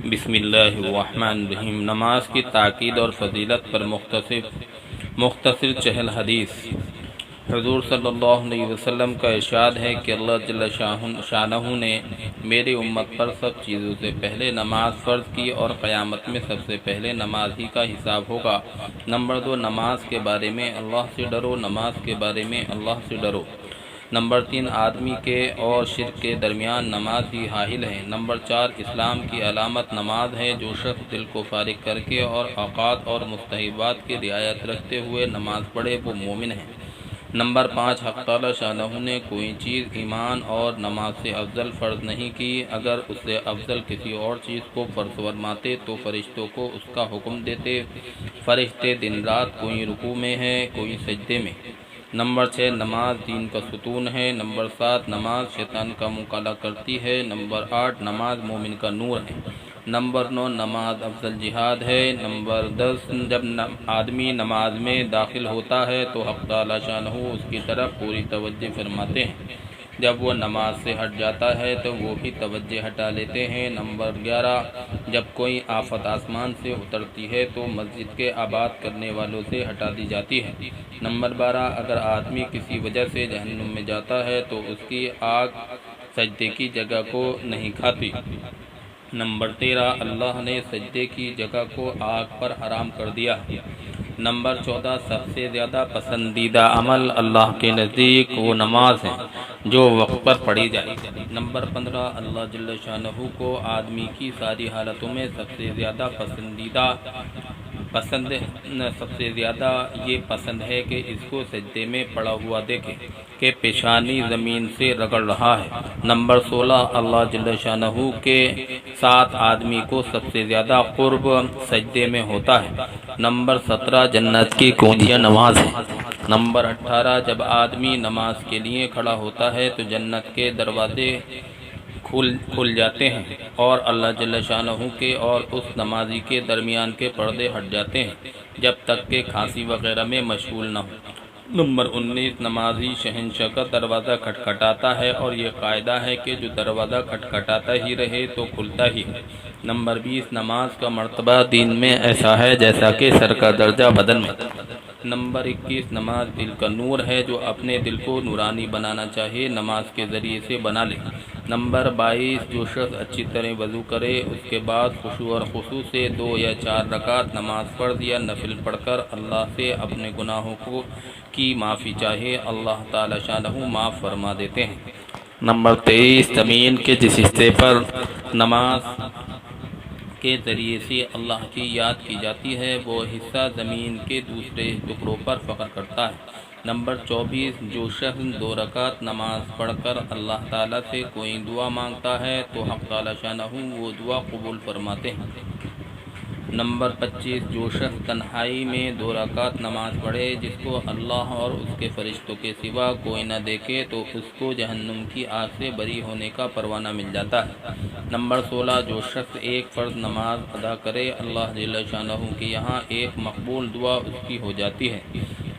بسم اللہ الرحمن الرحیم۔ نماز کی تاکید اور فضیلت پر مختصر چہل حدیث۔ حضور صلی اللہ علیہ وسلم کا ارشاد ہے کہ اللہ جل شانہ نے میری امت پر سب چیزوں سے پہلے نماز فرض کی اور قیامت میں سب سے پہلے نماز ہی کا حساب ہوگا۔ نمبر 2، نماز کے بارے میں اللہ سے ڈرو، نماز کے بارے میں اللہ سے ڈرو۔ نمبر 3، آدمی کے اور شرک کے درمیان نماز ہی حائل ہے۔ نمبر 4، اسلام کی علامت نماز ہے۔ جو شخص دل کو فارغ کر کے اور اوقات اور مستحبات کی رعایت رکھتے ہوئے نماز پڑھے وہ مومن ہے۔ نمبر 5، حق تعالی شانہ نے کوئی چیز ایمان اور نماز سے افضل فرض نہیں کی۔ اگر اس سے افضل کسی اور چیز کو فرض فرماتے تو فرشتوں کو اس کا حکم دیتے۔ فرشتے دن رات کوئی رکوع میں ہے، کوئی سجدے میں۔ نمبر 6، نماز دین کا ستون ہے۔ نمبر 7، نماز شیطان کا مقابلہ کرتی ہے۔ نمبر 8، نماز مومن کا نور ہے۔ نمبر 9، نماز افضل جہاد ہے۔ نمبر 10، جب آدمی نماز میں داخل ہوتا ہے تو حق تعالی شانہ اس کی طرف پوری توجہ فرماتے ہیں۔ جب وہ نماز سے ہٹ جاتا ہے تو وہ بھی توجہ ہٹا لیتے ہیں۔ نمبر 11، جب کوئی آفت آسمان سے اترتی ہے تو مسجد کے آباد کرنے والوں سے ہٹا دی جاتی ہے۔ نمبر 12، اگر آدمی کسی وجہ سے جہنم میں جاتا ہے تو اس کی آگ سجدے کی جگہ کو نہیں کھاتی۔ نمبر 13، اللہ نے سجدے کی جگہ کو آگ پر حرام کر دیا۔ نمبر 14، سب سے زیادہ پسندیدہ عمل اللہ کے نزدیک وہ نماز ہے جو وقت پر پڑھی جائے۔ نمبر 15، اللہ جل شانہ کو آدمی کی ساری حالتوں میں سب سے زیادہ یہ پسند ہے کہ اس کو سجدے میں پڑا ہوا دیکھے کہ پیشانی زمین سے رگڑ رہا ہے۔ نمبر 16، اللہ جل شانہ کے ساتھ آدمی کو سب سے زیادہ قرب سجدے میں ہوتا ہے۔ نمبر 17، جنت کی کنجیاں نماز ہے۔ نمبر 18، جب آدمی نماز کے لیے کھڑا ہوتا ہے تو جنت کے دروازے کھل جاتے ہیں اور اللہ جل شانہ کے اور اس نمازی کے درمیان کے پردے ہٹ جاتے ہیں جب تک کہ کھانسی وغیرہ میں مشغول نہ ہو۔ نمبر 19، نمازی شہنشاہ کا دروازہ کھٹکھٹاتا ہے اور یہ قاعدہ ہے کہ جو دروازہ کھٹکھٹاتا ہی رہے تو کھلتا ہی ہے۔ نمبر 20، نماز کا مرتبہ دین میں ایسا ہے جیسا کہ سر کا درجہ بدن میں۔ نمبر 21، نماز دل کا نور ہے۔ جو اپنے دل کو نورانی بنانا چاہے نماز کے ذریعے سے بنا لے۔ نمبر 22، جو شخص اچھی طرح وضو کرے اس کے بعد خشوع اور خضوع سے 2 یا 4 رکعت نماز فرض یا نفل پڑھ کر اللہ سے اپنے گناہوں کی معافی چاہے، اللہ تعالی شانہ معاف فرما دیتے ہیں۔ نمبر 23، زمین کے جس حصے پر نماز کے ذریعے سے اللہ کی یاد کی جاتی ہے وہ حصہ زمین کے دوسرے ٹکڑوں پر فخر کرتا ہے۔ نمبر 24، جو شخص 2 رکعت نماز پڑھ کر اللہ تعالیٰ سے کوئی دعا مانگتا ہے تو حق تعالی شانہ وہ دعا قبول فرماتے ہیں۔ نمبر 25، جو شخص تنہائی میں 2 رکعت نماز پڑھے جس کو اللہ اور اس کے فرشتوں کے سوا کوئی نہ دیکھے تو اس کو جہنم کی آگ سے بری ہونے کا پروانہ مل جاتا ہے۔ نمبر 16، جو شخص ایک فرض نماز ادا کرے اللہ جل شانہ کے یہاں ایک مقبول دعا اس کی ہو جاتی ہے۔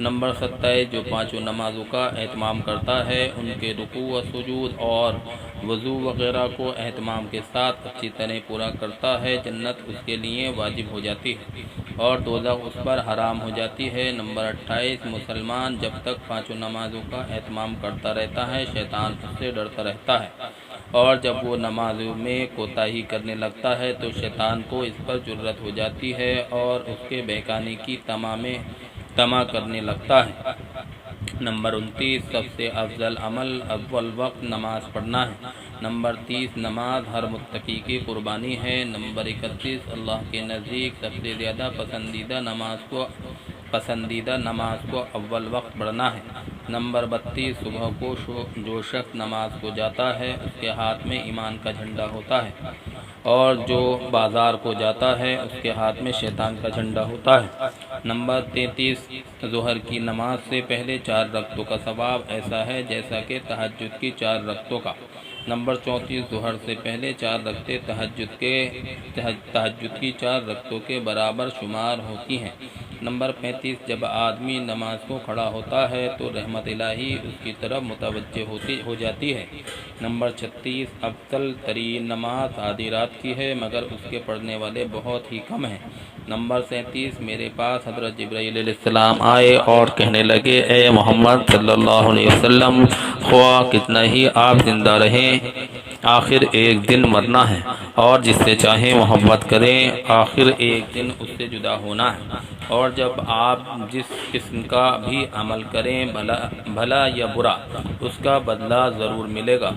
نمبر 27، جو 5 نمازوں کا اہتمام کرتا ہے ان کے رکوع و سجود اور وضو وغیرہ کو اہتمام کے ساتھ اچھی طرح پورا کرتا ہے جنت اس کے لیے واجب ہو جاتی ہے اور دوزخ اس پر حرام ہو جاتی ہے۔ نمبر 28، مسلمان جب تک 5 نمازوں کا اہتمام کرتا رہتا ہے شیطان اس سے ڈرتا رہتا ہے اور جب وہ نمازوں میں کوتاہی کرنے لگتا ہے تو شیطان کو اس پر جرأت ہو جاتی ہے اور اس کے بہکانے کی طمع کرنے لگتا ہے۔ نمبر 29، سب سے افضل عمل اول وقت نماز پڑھنا ہے۔ نمبر 30، نماز ہر متقی کی قربانی ہے۔ نمبر 31، اللہ کے نزدیک سب سے زیادہ پسندیدہ نماز کو اول وقت پڑھنا ہے۔ نمبر 32، صبح کو جو شخص نماز کو جاتا ہے اس کے ہاتھ میں ایمان کا جھنڈا ہوتا ہے اور جو بازار کو جاتا ہے اس کے ہاتھ میں شیطان کا جھنڈا ہوتا ہے۔ نمبر 33، ظہر کی نماز سے پہلے 4 رکعتوں کا ثواب ایسا ہے جیسا کہ تہجد کی 4 رکعتوں کا۔ نمبر 34، ظہر سے پہلے 4 رکعتیں تہجد کی 4 رکعتوں کے برابر شمار ہوتی ہیں۔ نمبر 35 جب آدمی نماز کو کھڑا ہوتا ہے تو رحمت الہی اس کی طرف متوجہ ہو جاتی ہے۔ نمبر 36 افضل ترین نماز آدھی رات کی ہے مگر اس کے پڑھنے والے بہت ہی کم ہیں۔ نمبر 37 میرے پاس حضرت جبرائیل علیہ السلام آئے اور کہنے لگے اے محمد صلی اللہ علیہ وسلم، خواہ کتنا ہی آپ زندہ رہیں آخر ایک دن مرنا ہے، اور جس سے چاہیں محبت کریں آخر ایک دن اس سے جدا ہونا ہے، اور جب آپ جس قسم کا بھی عمل کریں بھلا یا برا اس کا بدلہ ضرور ملے گا۔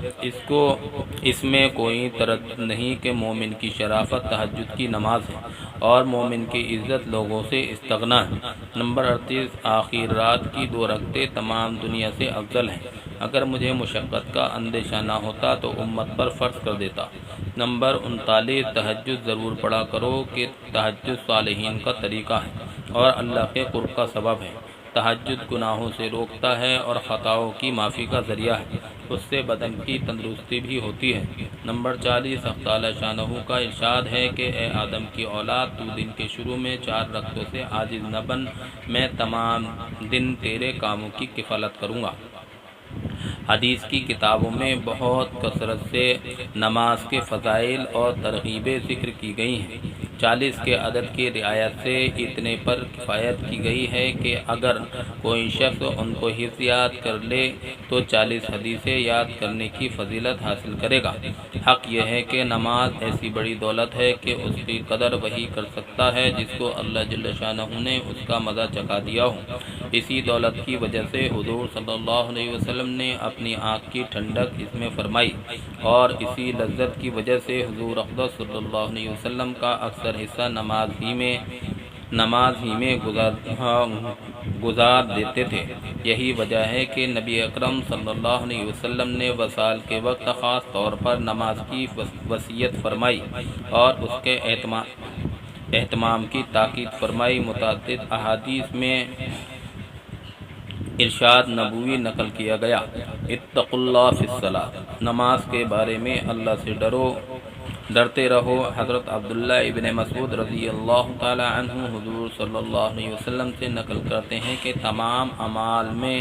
اس میں کوئی تردد نہیں کہ مومن کی شرافت تہجد کی نماز ہے اور مومن کی عزت لوگوں سے استغنا ہے۔ نمبر 38 آخر رات کی 2 رکعتیں تمام دنیا سے افضل ہیں، اگر مجھے مشقت کا اندیشہ نہ ہوتا تو امت پر فرض کر دیتا۔ نمبر 39 تہجد ضرور پڑھا کرو کہ تہجد صالحین کا طریقہ ہے اور اللہ کے قرب کا سبب ہے۔ تہجد گناہوں سے روکتا ہے اور خطاؤں کی معافی کا ذریعہ ہے، اس سے بدن کی تندرستی بھی ہوتی ہے۔ نمبر 40 حق تعالی شانہ کا ارشاد ہے کہ اے آدم کی اولاد، تو دن کے شروع میں 4 رکعتوں سے عاجز نہ بن، میں تمام دن تیرے کاموں کی کفالت کروں گا۔ حدیث کی کتابوں میں بہت کثرت سے نماز کے فضائل اور ترغیبیں ذکر کی گئی ہیں۔ 40 کے عدد کی رعایت سے اتنے پر کفایت کی گئی ہے کہ اگر کوئی شخص ان کو حفظ یاد کر لے تو 40 حدیثیں یاد کرنے کی فضیلت حاصل کرے گا۔ حق یہ ہے کہ نماز ایسی بڑی دولت ہے کہ اس کی قدر وہی کر سکتا ہے جس کو اللہ جل شانہ نے اس کا مزہ چکھا دیا ہو۔ اسی دولت کی وجہ سے حضور صلی اللہ علیہ وسلم نے اپنی آنکھ کی ٹھنڈک اس میں فرمائی، اور اسی لذت کی وجہ سے حضور اقدس صلی اللہ علیہ وسلم کا اکثر حصہ نماز ہی میں گزار دیتے تھے۔ یہی وجہ ہے کہ نبی اکرم صلی اللہ علیہ وسلم نے وصال کے وقت خاص طور پر نماز کی وصیت فرمائی اور اس کے اہتمام کی تاکید فرمائی۔ متعدد احادیث میں ارشاد نبوی نقل کیا گیا، اتقوا اللہ فی الصلاۃ، نماز کے بارے میں اللہ سے ڈرتے رہو۔ حضرت عبداللہ ابن مسعود رضی اللہ تعالی عنہ حضور صلی اللہ علیہ وسلم سے نقل کرتے ہیں کہ تمام اعمال میں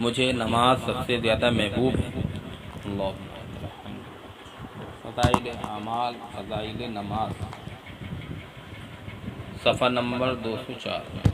مجھے نماز سب سے زیادہ محبوب ہے۔ فضائل اعمال، فضائل نماز، صفحہ نمبر 204۔